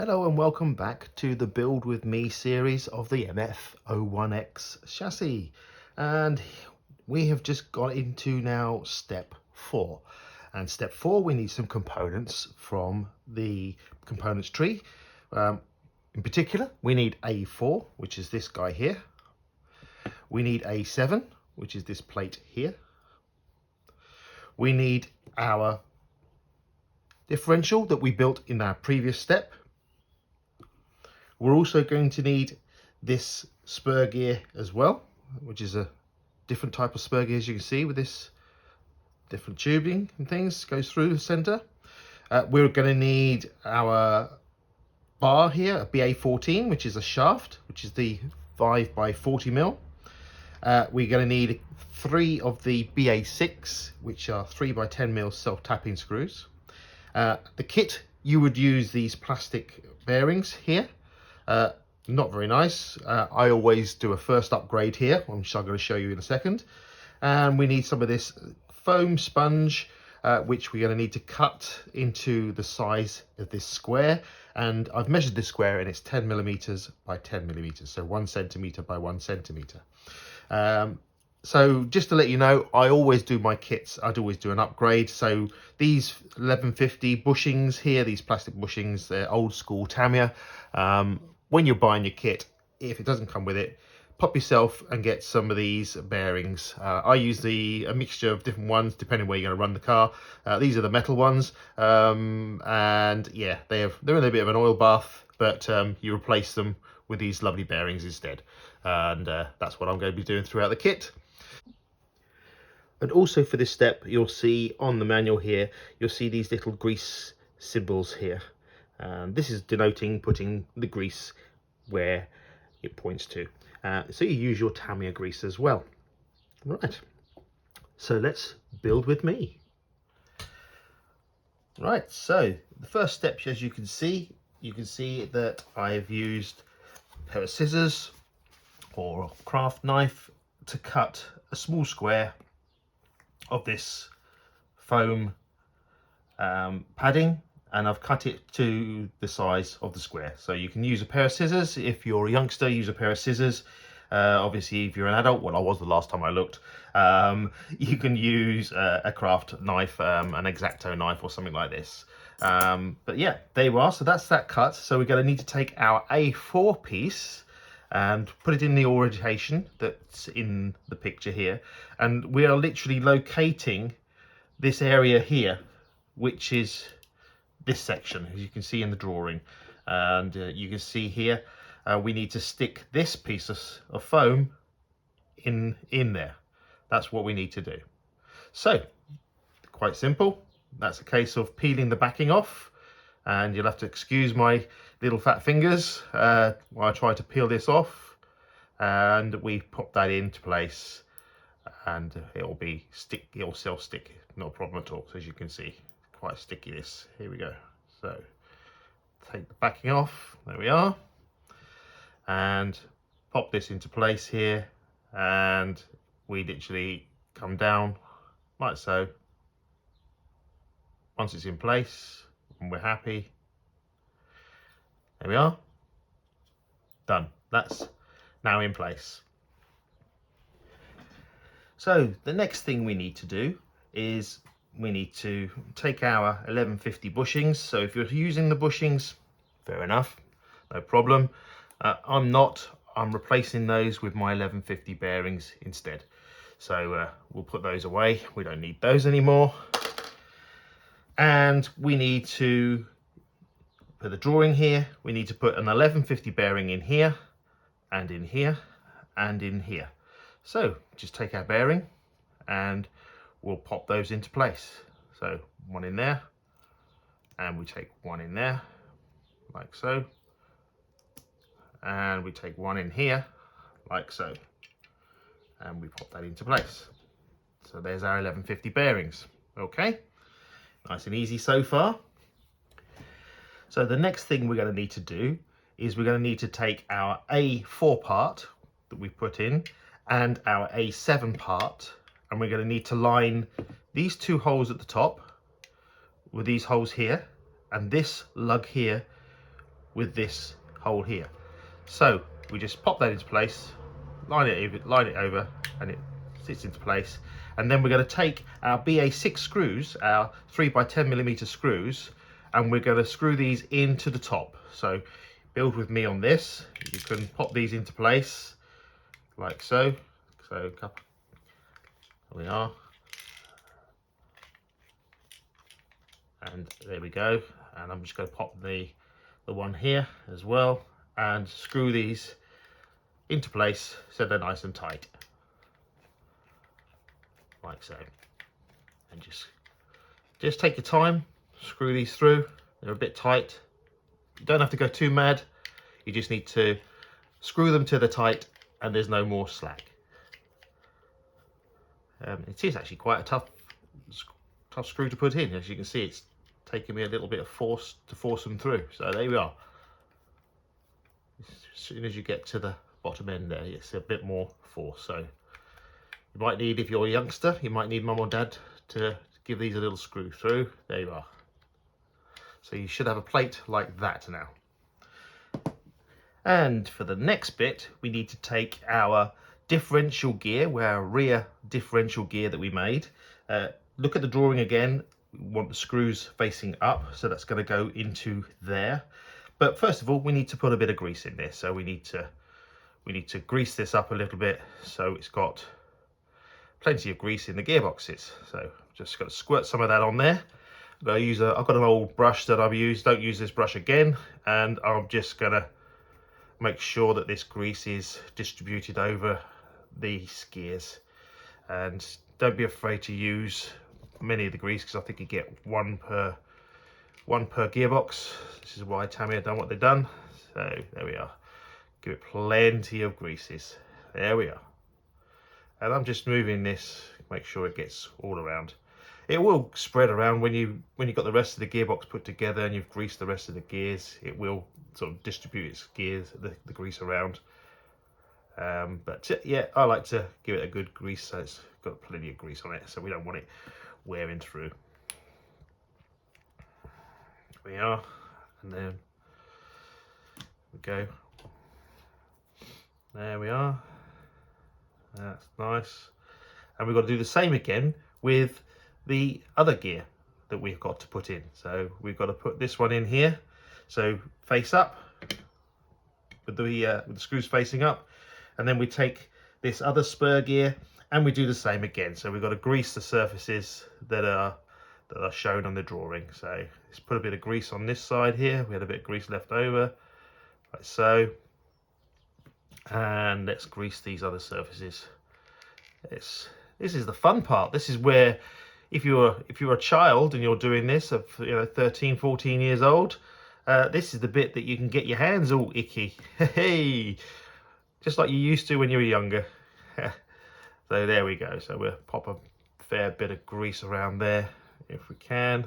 Hello and welcome back to the Build With Me series of the MF-01X chassis. And we have just got into now step 4. And step 4, we need some components from the components tree. In particular, we need A4, which is this guy here. We need A7, which is this plate here. We need our differential that we built in our previous step. We're also going to need this spur gear as well, which is a different type of spur gear, as you can see, with this different tubing and things goes through the center. We're going to need our bar here, a BA14, which is a shaft, which is the 5 by 40 mil. We're going to need 3 of the BA6, which are 3 by 10 mil self-tapping screws. The kit, you would use these plastic bearings here. Not very nice. I always do a first upgrade here, which I'm going to show you in a second. And we need some of this foam sponge, which we're going to need to cut into the size of this square. And I've measured this square and it's 10 millimeters by 10 millimeters, so 1 centimeter by 1 centimeter. So just to let you know, I always do my kits, I'd always do an upgrade. So these 1150 bushings here, these plastic bushings, they're old school Tamiya. When you're buying your kit, if it doesn't come with it, pop yourself and get some of these bearings. I use a mixture of different ones depending where you're going to run the car. These are the metal ones, and yeah, they're in a bit of an oil bath, but you replace them with these lovely bearings instead. And that's what I'm going to be doing throughout the kit. And also for this step, you'll see on the manual here, you'll see these little grease symbols here. And this is denoting putting the grease where it points to. So you use your Tamiya grease as well. Right, so let's build with me. Right, so the first step, as you can see that I've used a pair of scissors or a craft knife to cut a small square of this foam padding, and I've cut it to the size of the square. So you can use a pair of scissors. If you're a youngster, use a pair of scissors. Obviously, if you're an adult, well, I was the last time I looked, you can use a craft knife, an X-Acto knife or something like this. But yeah, there you are. So that's that cut. So we're going to need to take our A4 piece and put it in the orientation that's in the picture here. And we are literally locating this area here, which is this section, as you can see in the drawing. And you can see here, we need to stick this piece of foam in there. That's what we need to do. So, quite simple. That's a case of peeling the backing off. And you'll have to excuse my little fat fingers while I try to peel this off. And we pop that into place. And it'll self-stick, no problem at all. So as you can see, quite sticky this. Here we go. So take the backing off, there we are, and pop this into place here, and we literally come down like so. Once it's in place and we're happy, there we are, done. That's now in place. So the next thing we need to do is we need to take our 1150 bushings. So if you're using the bushings, fair enough, no problem. I'm replacing those with my 1150 bearings instead. So we'll put those away. We don't need those anymore. And we need to, for the drawing here, we need to put an 1150 bearing in here, and in here, and in here. So just take our bearing and we'll pop those into place. So one in there, and we take one in there, like so. And we take one in here, like so. And we pop that into place. So there's our 1150 bearings. Okay, nice and easy so far. So the next thing we're going to need to do is we're going to need to take our A4 part that we put in and our A7 part, and we're going to need to line these two holes at the top with these holes here, and this lug here with this hole here. So we just pop that into place, line it over, and it sits into place. And then we're going to take our BA6 screws, our 3x10mm screws, and we're going to screw these into the top. So build with me on this. You can pop these into place like so. So there we are. And there we go. And I'm just going to pop the one here as well and screw these into place so they're nice and tight, like so. And just take your time, screw these through. They're a bit tight. You don't have to go too mad. You just need to screw them till they're tight and there's no more slack. It is actually quite a tough screw to put in. As you can see, it's taking me a little bit of force to force them through. So there we are. As soon as you get to the bottom end there, it's a bit more force. So you might need, if you're a youngster, you might need mum or dad to give these a little screw through. There you are. So you should have a plate like that now. And for the next bit, we need to take our differential gear, our rear differential gear that we made. Look at the drawing again. We want the screws facing up, so that's going to go into there. But first of all, we need to put a bit of grease in there. So we need to grease this up a little bit so it's got plenty of grease in the gearboxes. So just got to squirt some of that on there. I've got an old brush that I've used. Don't use this brush again. And I'm just going to make sure that this grease is distributed over these gears. And don't be afraid to use many of the grease, because I think you get one per gearbox. This is why Tamiya done what they've done. So there we are. Give it plenty of greases. There we are. And I'm just moving this, make sure it gets all around. It will spread around when you've got the rest of the gearbox put together and you've greased the rest of the gears. It will sort of distribute its gears, the grease around. But yeah, I like to give it a good grease so it's got plenty of grease on it, so we don't want it wearing through. There we are, and then we go. There we are. That's nice. And we've got to do the same again with the other gear that we've got to put in. So we've got to put this one in here. So face up with the screws facing up, and then we take this other spur gear and we do the same again. So we've got to grease the surfaces that are shown on the drawing. So let's put a bit of grease on this side here. We had a bit of grease left over, like so. And let's grease these other surfaces. This is the fun part. This is where, if you're a child and you're doing this, of 13, 14 years old, this is the bit that you can get your hands all icky. Hey, just like you used to when you were younger. So there we go. So we'll pop a fair bit of grease around there if we can.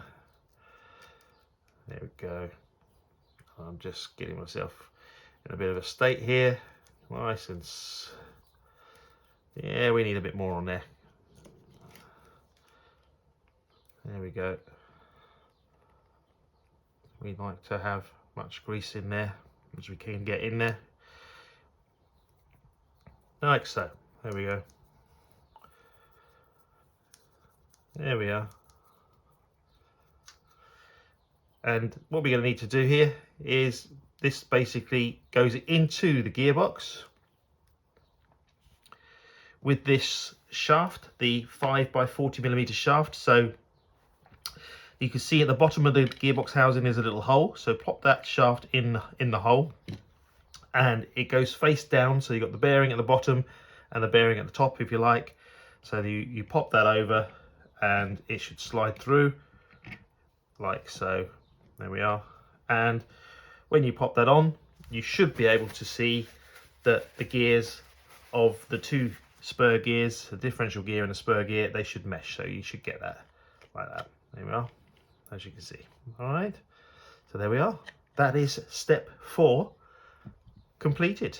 There we go. I'm just getting myself in a bit of a state here. Nice and yeah, we need a bit more on there. There we go. We like to have much grease in there as we can get in there, like so. There we go. There we are. And what we're going to need to do here is this basically goes into the gearbox with this shaft, the 5x40mm shaft. So you can see at the bottom of the gearbox housing there's a little hole. So pop that shaft in the hole, and it goes face down. So you've got the bearing at the bottom and the bearing at the top, if you like. So you pop that over and it should slide through like so. There we are. And when you pop that on, you should be able to see that the gears of the two spur gears, the differential gear and the spur gear, they should mesh. So you should get that like that. There we are, as you can see. All right. So there we are. That is step 4 completed.